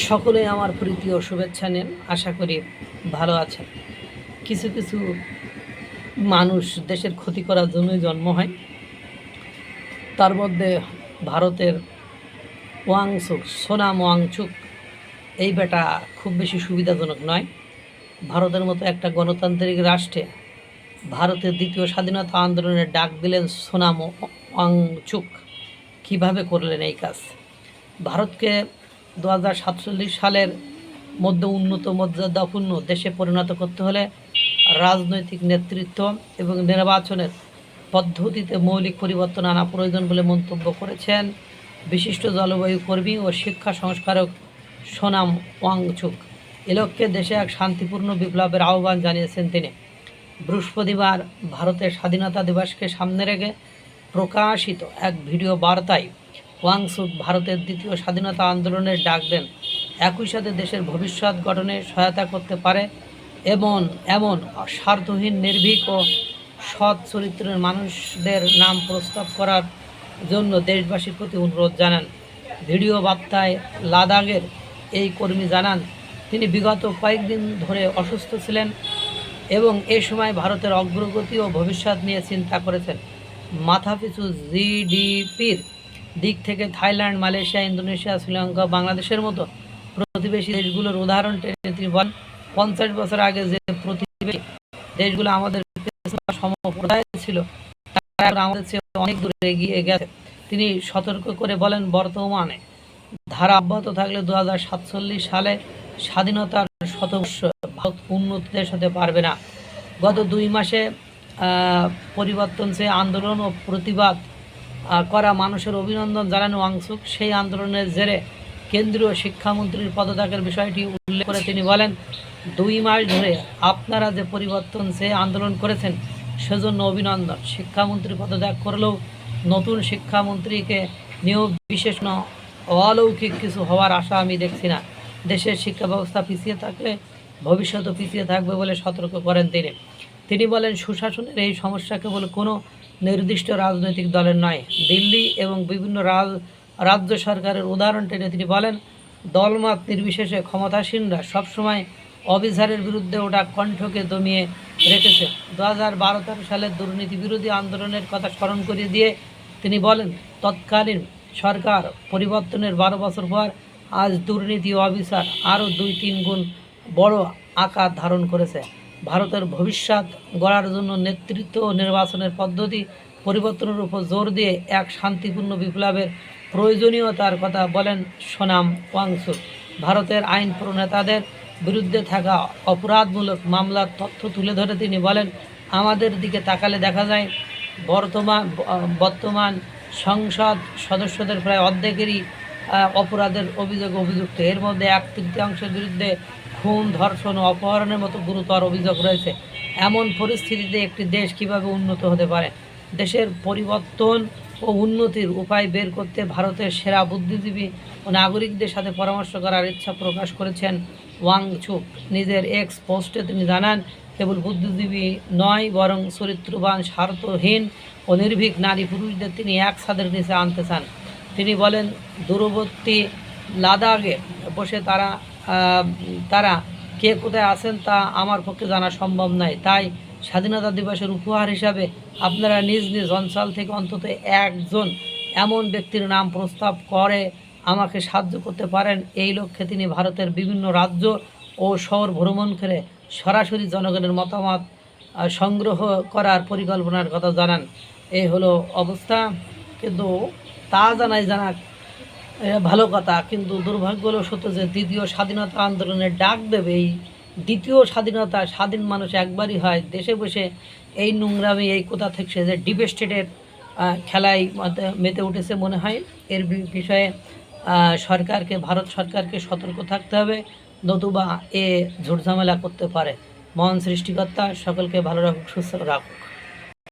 সকলে আমার প্রীতি ও শুভেচ্ছা নেন। আশা করি ভালো আছেন। কিছু কিছু মানুষ দেশের ক্ষতি করার জন্যই জন্ম হয়। তার মধ্যে ভারতের ওয়াংচুক, সোনাম ওয়াংচুক এই বেটা খুব বেশি সুবিধাজনক নয়। ভারতের মতো একটা গণতান্ত্রিক রাষ্ট্রে ভারতের দ্বিতীয় স্বাধীনতা আন্দোলনের ডাক দিলেন সোনাম ওয়াংচুক। কীভাবে করলেন এই কাজ? ভারতকে 2047 সালের মধ্যে উন্নত মর্যাদাপূর্ণ দেশে পরিণত করতে হলে রাজনৈতিক নেতৃত্ব এবং নির্বাচনের পদ্ধতিতে মৌলিক পরিবর্তন আনা প্রয়োজন বলে মন্তব্য করেছেন বিশিষ্ট জলবায়ু কর্মী ও শিক্ষা সংস্কারক সোনাম ওয়াংচুক। এ লক্ষ্যে দেশে এক শান্তিপূর্ণ বিপ্লবের আহ্বান জানিয়েছেন তিনি। বৃহস্পতিবার ভারতের স্বাধীনতা দিবসকে সামনে রেখে প্রকাশিত এক ভিডিও বার্তায় ওয়াংচুক ভারতের দ্বিতীয় স্বাধীনতা আন্দোলনের ডাক দেন। একই সাথে দেশের ভবিষ্যৎ গঠনে সহায়তা করতে পারে এমন স্বার্থহীন, নির্ভীক ও সৎ চরিত্রের মানুষদের নাম প্রস্তাব করার জন্য দেশবাসীর প্রতি অনুরোধ জানান। ভিডিও বার্তায় লাদাখের এই কর্মী জানান, তিনি বিগত কয়েকদিন ধরে অসুস্থ ছিলেন এবং এ সময় ভারতের অগ্রগতি ও ভবিষ্যৎ নিয়ে চিন্তা করেছেন। মাথাপিছু জিডিপির দিক থেকে থাইল্যান্ড, মালয়েশিয়া, ইন্দোনেশিয়া, শ্রীলঙ্কা, বাংলাদেশের মতো প্রতিবেশী দেশগুলোর উদাহরণ টেনে তিনি বলেন, 50 বছর আগে যে প্রতিবেশী দেশগুলো আমাদের সমপ্রায় ছিল তারা আমাদের চেয়ে অনেক দূরে এগিয়ে গেছে। তিনি সতর্ক করে বলেন, বর্তমানে ধারা অব্যাহত থাকলে 2047 সালে স্বাধীনতার শতবর্ষ ভারত উন্নত দেশ হতে পারবে না। গত 2 মাসে পরিবর্তন চেয়ে আন্দোলন ও প্রতিবাদ করা মানুষের অভিনন্দন জানান ওয়াংচুক। সেই আন্দোলনের জেরে কেন্দ্রীয় শিক্ষামন্ত্রীর পদত্যাগের বিষয়টি উল্লেখ করে তিনি বলেন, 2 মাস ধরে আপনারা যে পরিবর্তন চেয়ে আন্দোলন করেছেন সেজন্য অভিনন্দন। শিক্ষামন্ত্রী পদত্যাগ করলেও নতুন শিক্ষামন্ত্রীকে নিয়োগ বিশেষ অলৌকিক কিছু হওয়ার আশা আমি দেখছি না। দেশের শিক্ষা ব্যবস্থা পিছিয়ে থাকলে ভবিষ্যতও পিছিয়ে থাকবে বলে সতর্ক করেন তিনি বলেন, সুশাসনের এই সমস্যা কেবল কোনো নির্দিষ্ট রাজনৈতিক দলের নয়, দিল্লি এবং বিভিন্ন রাজ্য সরকারের উদাহরণ টেনে তিনি বলেন, দলমত নির্বিশেষে ক্ষমতাসীনরা সবসময় অবিচারের বিরুদ্ধে ওটা কণ্ঠকে দমিয়ে রেখেছে। 2012-13 সালের দুর্নীতি বিরোধী আন্দোলনের কথা স্মরণ করিয়ে দিয়ে তিনি বলেন, তৎকালীন সরকার পরিবর্তনের 12 বছর পর আজ দুর্নীতি ও অবিচার আরও 2-3 গুণ বড় আকার ধারণ করেছে। ভারতের ভবিষ্যৎ গড়ার জন্য নেতৃত্ব ও নির্বাচনের পদ্ধতি পরিবর্তনের উপর জোর দিয়ে এক শান্তিপূর্ণ বিপ্লবের প্রয়োজনীয়তার কথা বলেন সোনাম ওয়াংচুক। ভারতের আইন প্রণেতাদের বিরুদ্ধে থাকা অপরাধমূলক মামলার তথ্য তুলে ধরে তিনি বলেন, আমাদের দিকে তাকালে দেখা যায় বর্তমান সংসদ সদস্যদের প্রায় অর্ধেকেরই অপরাধের অভিযুক্ত। এর মধ্যে 1/3 বিরুদ্ধে খুন, ধর্ষণ ও অপহরণের মতো গুরুতর অভিযোগ রয়েছে। এমন পরিস্থিতিতে একটি দেশ কিভাবে উন্নত হতে পারে? দেশের পরিবর্তন ও উন্নতির উপায় বের করতে ভারতের সেরা বুদ্ধিজীবী ও নাগরিকদের সাথে পরামর্শ করার ইচ্ছা প্রকাশ করেছেন ওয়াংচুক। নিজের এক্স পোস্টে তিনি জানান, কেবল বুদ্ধিজীবী নয়, বরং চরিত্রবান, স্বার্থহীন ও নির্ভীক নারী পুরুষদের তিনি এক ছাদের নিচে আনতে চান। তিনি বলেন, দূরবর্তী লাদাখে বসে তারা কে কোথায় আছেন তা আমার পক্ষে জানা সম্ভব নয়। তাই স্বাধীনতা দিবসের উপহার হিসাবে আপনারা নিজ নিজ অঞ্চল থেকে অন্তত একজন এমন ব্যক্তির নাম প্রস্তাব করে আমাকে সাহায্য করতে পারেন। এই লক্ষ্যে তিনি ভারতের বিভিন্ন রাজ্য ও শহর ভ্রমণ করে সরাসরি জনগণের মতামত সংগ্রহ করার পরিকল্পনার কথা জানান। এই হলো অবস্থা। কিন্তু তা জানা ভালো কথা, কিন্তু দুর্ভাগ্য হলো সত্য যে দ্বিতীয় স্বাধীনতা আন্দোলনের ডাক দেবে এই দ্বিতীয় স্বাধীনতা, স্বাধীন মানুষ একবারই হয়। দেশে বসে এই নোংরামি, এই কোথা থেকে যে ডিপ স্টেটের খেলায় মেতে উঠেছে মনে হয়। এর বিষয়ে ভারত সরকারকে সতর্ক থাকতে হবে, নতুবা এ ঝুটঝামেলা করতে পারে। মহান সৃষ্টিকর্তা সকলকে ভালো রাখুক, সুস্থ রাখুক।